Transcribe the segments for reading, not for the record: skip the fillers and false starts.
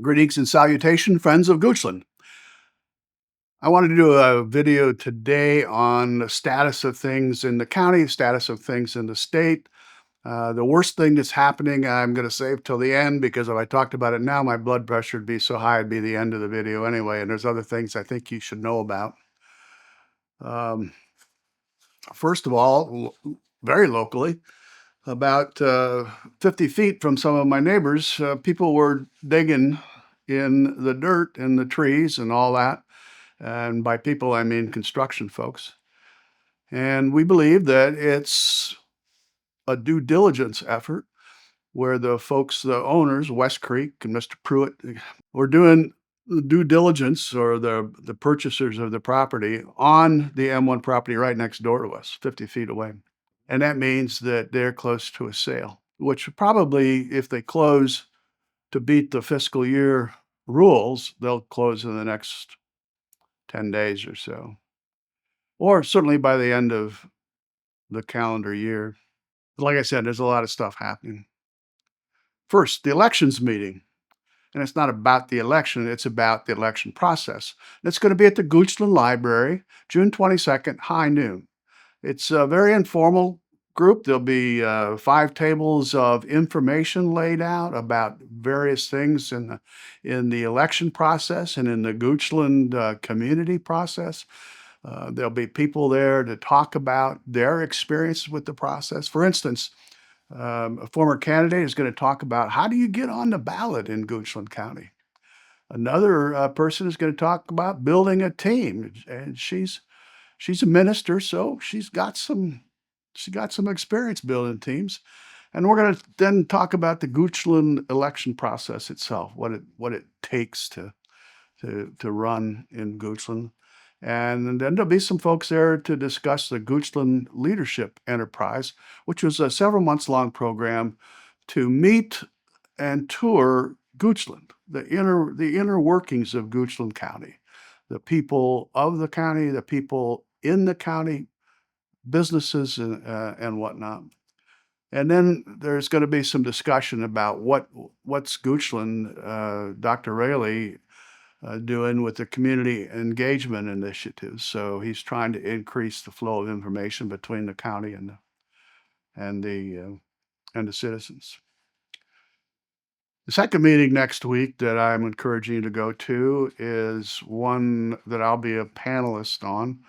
Greetings and salutation, friends of Goochland. I wanted to do a video today on the status of things in the county, status of things in the state. The worst thing that's happening, I'm going to save till the end because if I talked about it now, my blood pressure would be so high it'd be the end of the video anyway. And there's other things I think you should know about. Um, First of all, very locally, about 50 feet from some of my neighbors, people were digging in the dirt and the trees and all that. And by people, I mean construction folks. And we believe that it's a due diligence effort where the folks, the owners, West Creek and Mr. Pruitt, were doing the due diligence or the purchasers of the property on the M1 property right next door to us, 50 feet away. And that means that they're close to a sale, which probably, if they close to beat the fiscal year rules, they'll close in the next 10 days or so, or certainly by the end of the calendar year. Like I said, there's a lot of stuff happening. First, the elections meeting. And it's not about the election, it's about the election process. And it's going to be at the Goochland Library, June 22nd, high noon. It's a very informal group. There'll be 5 tables of information laid out about various things in the election process and in the Goochland community process. There'll be people there to talk about their experience with the process. For instance, a former candidate is going to talk about how do you get on the ballot in Goochland County. Another person is going to talk about building a team, and she's a minister, so she's got some experience building teams. And we're going to then talk about the Goochland election process itself, what it takes to run in Goochland. And then there'll be some folks there to discuss the Goochland Leadership Enterprise, which was a several months long program to meet and tour Goochland, the inner workings of Goochland County, the people of the county, the people in the county, businesses and whatnot. And then there's going to be some discussion about what's Goochland, Dr. Rayleigh, doing with the community engagement initiatives. So he's trying to increase the flow of information between the county and the citizens. The second meeting next week that I'm encouraging you to go to is one that I'll be a panelist on.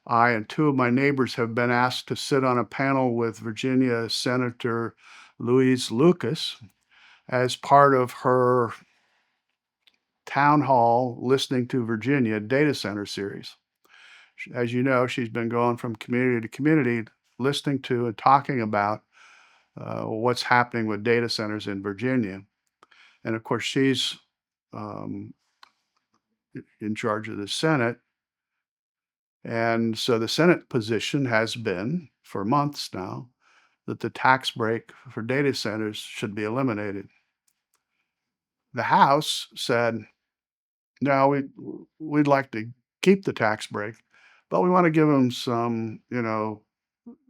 I and 2 of my neighbors have been asked to sit on a panel with Virginia Senator Louise Lucas as part of her town hall listening to Virginia data center series. As you know, she's been going from community to community listening to and talking about what's happening with data centers in Virginia. And of course, she's in charge of the Senate. And so the Senate position has been for months now that the tax break for data centers should be eliminated. The House said, no, we'd like to keep the tax break, but we want to give them some,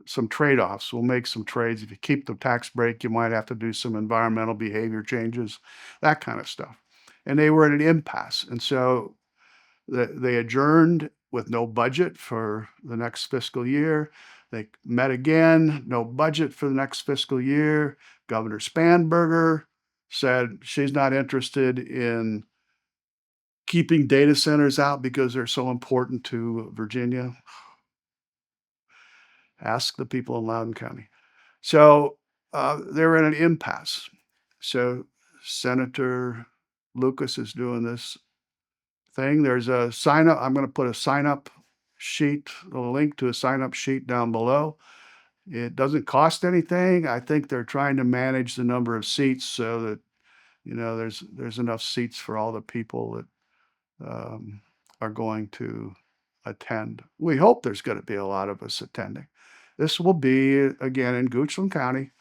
some trade-offs. We'll make some trades. If you keep the tax break, you might have to do some environmental behavior changes, that kind of stuff. And they were at an impasse. And so they adjourned with no budget for the next fiscal year. They met again, no budget for the next fiscal year. Governor Spanberger said she's not interested in keeping data centers out because they're so important to Virginia. Ask the people in Loudoun County. So they're in an impasse. So Senator Lucas is doing this thing. There's a sign up. I'm going to put a sign up sheet, a link to a sign up sheet down below. It doesn't cost anything. I think they're trying to manage the number of seats so that, there's enough seats for all the people that are going to attend. We hope there's going to be a lot of us attending. This will be again in Goochland County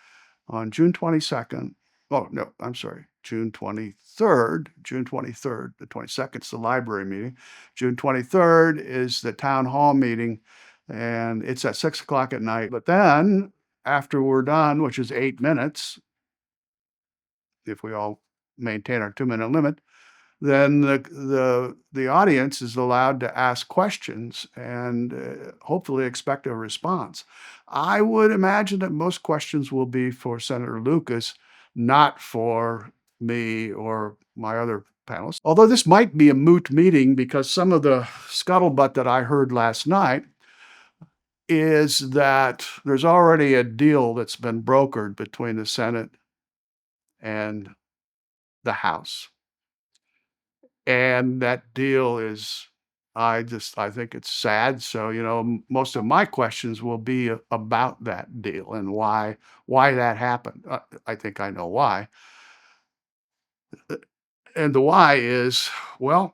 on June 22nd. Oh, no, I'm sorry, June 23rd. June 23rd. The 22nd is the library meeting. June 23rd is the town hall meeting, and it's at 6 o'clock at night. But then after we're done, which is 8 minutes, if we all maintain our 2-minute limit, then the audience is allowed to ask questions and hopefully expect a response. I would imagine that most questions will be for Senator Lucas, not for me or my other panelists. Although this might be a moot meeting because some of the scuttlebutt that I heard last night is that there's already a deal that's been brokered between the Senate and the House. And that deal is, I think it's sad. So, most of my questions will be about that deal and why that happened. I think I know why. And the why is, well,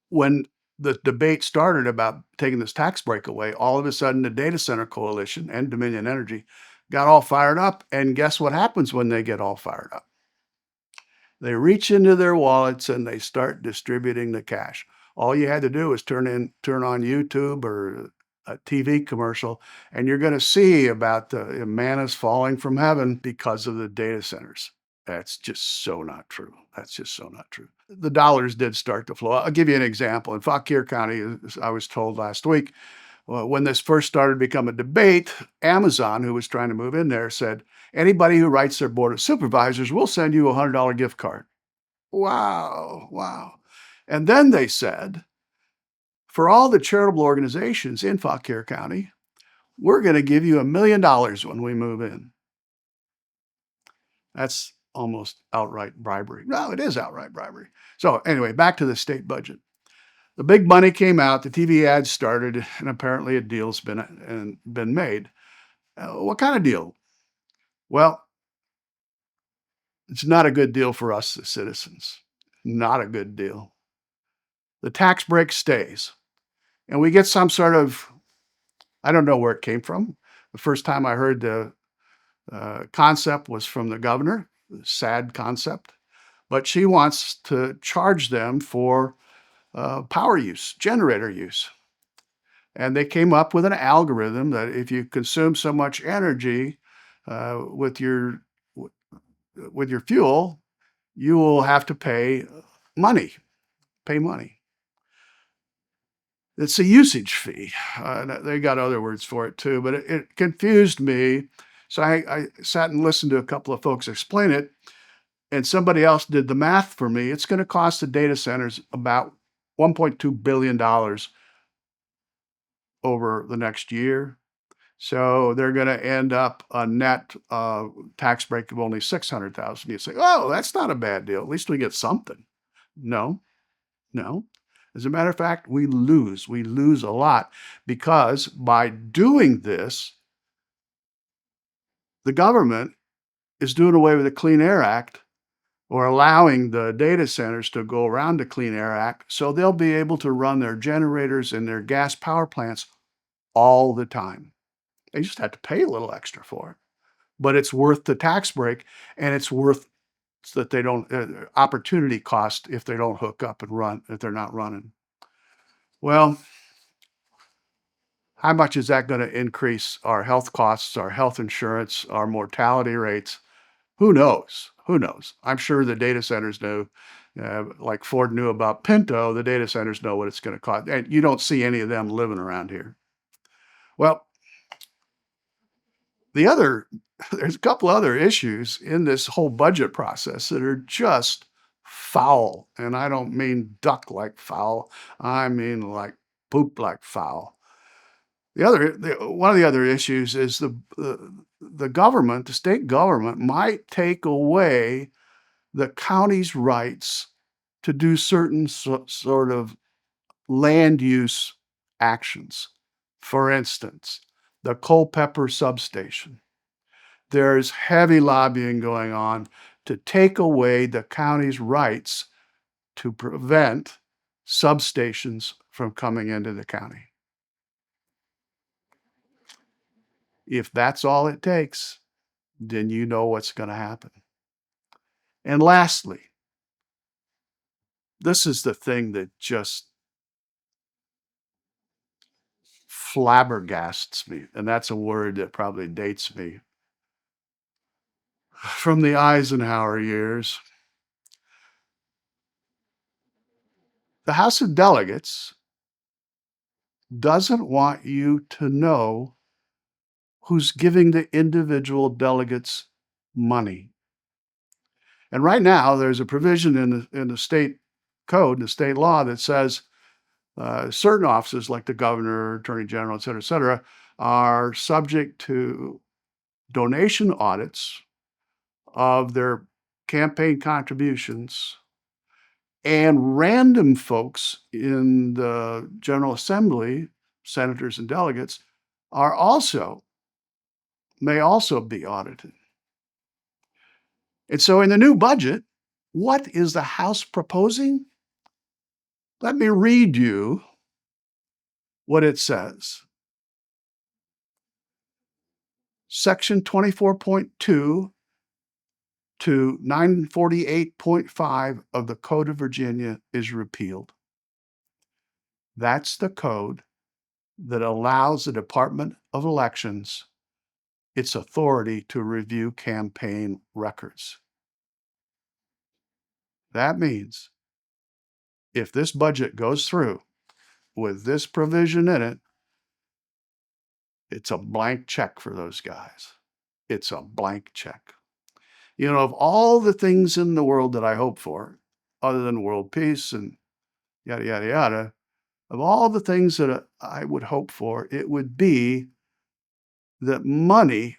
when the debate started about taking this tax break away, all of a sudden the data center coalition and Dominion Energy got all fired up. And guess what happens when they get all fired up? They reach into their wallets and they start distributing the cash. All you had to do was turn on YouTube or a TV commercial, and you're going to see about the manna's falling from heaven because of the data centers. That's just so not true. That's just so not true. The dollars did start to flow. I'll give you an example. In Fauquier County, as I was told last week, when this first started to become a debate, Amazon, who was trying to move in there, said, anybody who writes their board of supervisors, will send you a $100 gift card. Wow, wow. And then they said, for all the charitable organizations in Fauquier County, we're going to give you $1 million when we move in. That's almost outright bribery. No, it is outright bribery. So anyway, back to the state budget. The big money came out, the TV ads started, and apparently a deal's been made. What kind of deal? Well, it's not a good deal for us, the citizens. Not a good deal. The tax break stays, and we get some sort of, I don't know where it came from. The first time I heard the concept was from the governor, sad concept, but she wants to charge them for power use, generator use. And they came up with an algorithm that if you consume so much energy with your fuel, you will have to pay money. Pay money. It's a usage fee. They got other words for it too, but it confused me. So I sat and listened to a couple of folks explain it, and somebody else did the math for me. It's going to cost the data centers about $1.2 billion over the next year. So they're going to end up a net tax break of only $600,000. You say, oh, that's not a bad deal. At least we get something. No, no. As a matter of fact, we lose. We lose a lot because by doing this, the government is doing away with the Clean Air Act or allowing the data centers to go around the Clean Air Act, so they'll be able to run their generators and their gas power plants all the time. They just have to pay a little extra for it, but it's worth the tax break, and it's worth that they don't opportunity cost if they don't hook up and run, if they're not running. Well, how much is that going to increase our health costs, our health insurance, our mortality rates? Who knows? Who knows? I'm sure the data centers know, like Ford knew about Pinto, the data centers know what it's going to cost. And you don't see any of them living around here. Well, there's a couple other issues in this whole budget process that are just foul. And I don't mean duck like foul, I mean like poop like foul. One of the other issues is the government, the state government, might take away the county's rights to do certain sort of land use actions. For instance, the Culpeper substation. There's heavy lobbying going on to take away the county's rights to prevent substations from coming into the county. If that's all it takes, then you know what's going to happen. And lastly, this is the thing that just flabbergasts me, and that's a word that probably dates me. from the Eisenhower years. The House of Delegates doesn't want you to know who's giving the individual delegates money. And right now, there's a provision in the state code, the state law, that says certain offices like the governor, attorney general, et cetera, are subject to donation audits of their campaign contributions, and random folks in the General Assembly, senators and delegates, are also may also be audited. And so in the new budget, what is the House proposing? Let me read you what it says. Section 24.2 to 948.5 of the Code of Virginia is repealed. That's the code that allows the Department of Elections its authority to review campaign records. That means if this budget goes through with this provision in it, it's a blank check for those guys. It's a blank check. You know, of all the things in the world that I hope for, other than world peace and yada, yada, yada, of all the things that I would hope for, it would be that money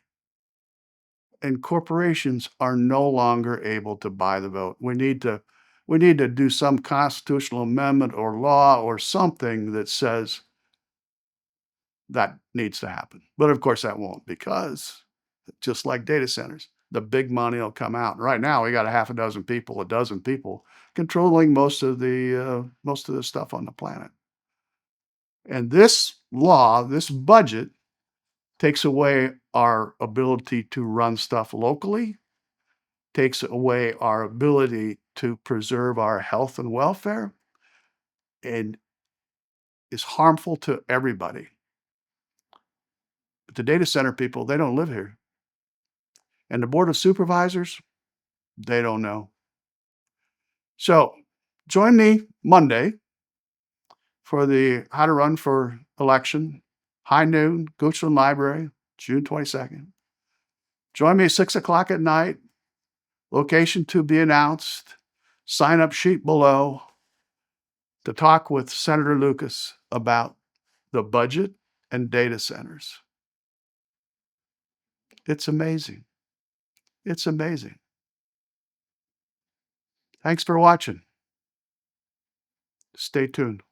and corporations are no longer able to buy the vote. We need to do some constitutional amendment or law or something that says that needs to happen. But of course that won't, because just like data centers, the big money will come out. Right now we got a half a dozen people, a dozen people controlling most of the stuff on the planet. And this law, this budget, takes away our ability to run stuff locally, takes away our ability to preserve our health and welfare, and is harmful to everybody. But the data center people, they don't live here. And the Board of Supervisors, they don't know. So join me Monday for the How to Run for Election, high noon, Goochland Library, June 22nd. Join me at 6 o'clock at night. Location to be announced. Sign up sheet below to talk with Senator Lucas about the budget and data centers. It's amazing. It's amazing. Thanks for watching. Stay tuned.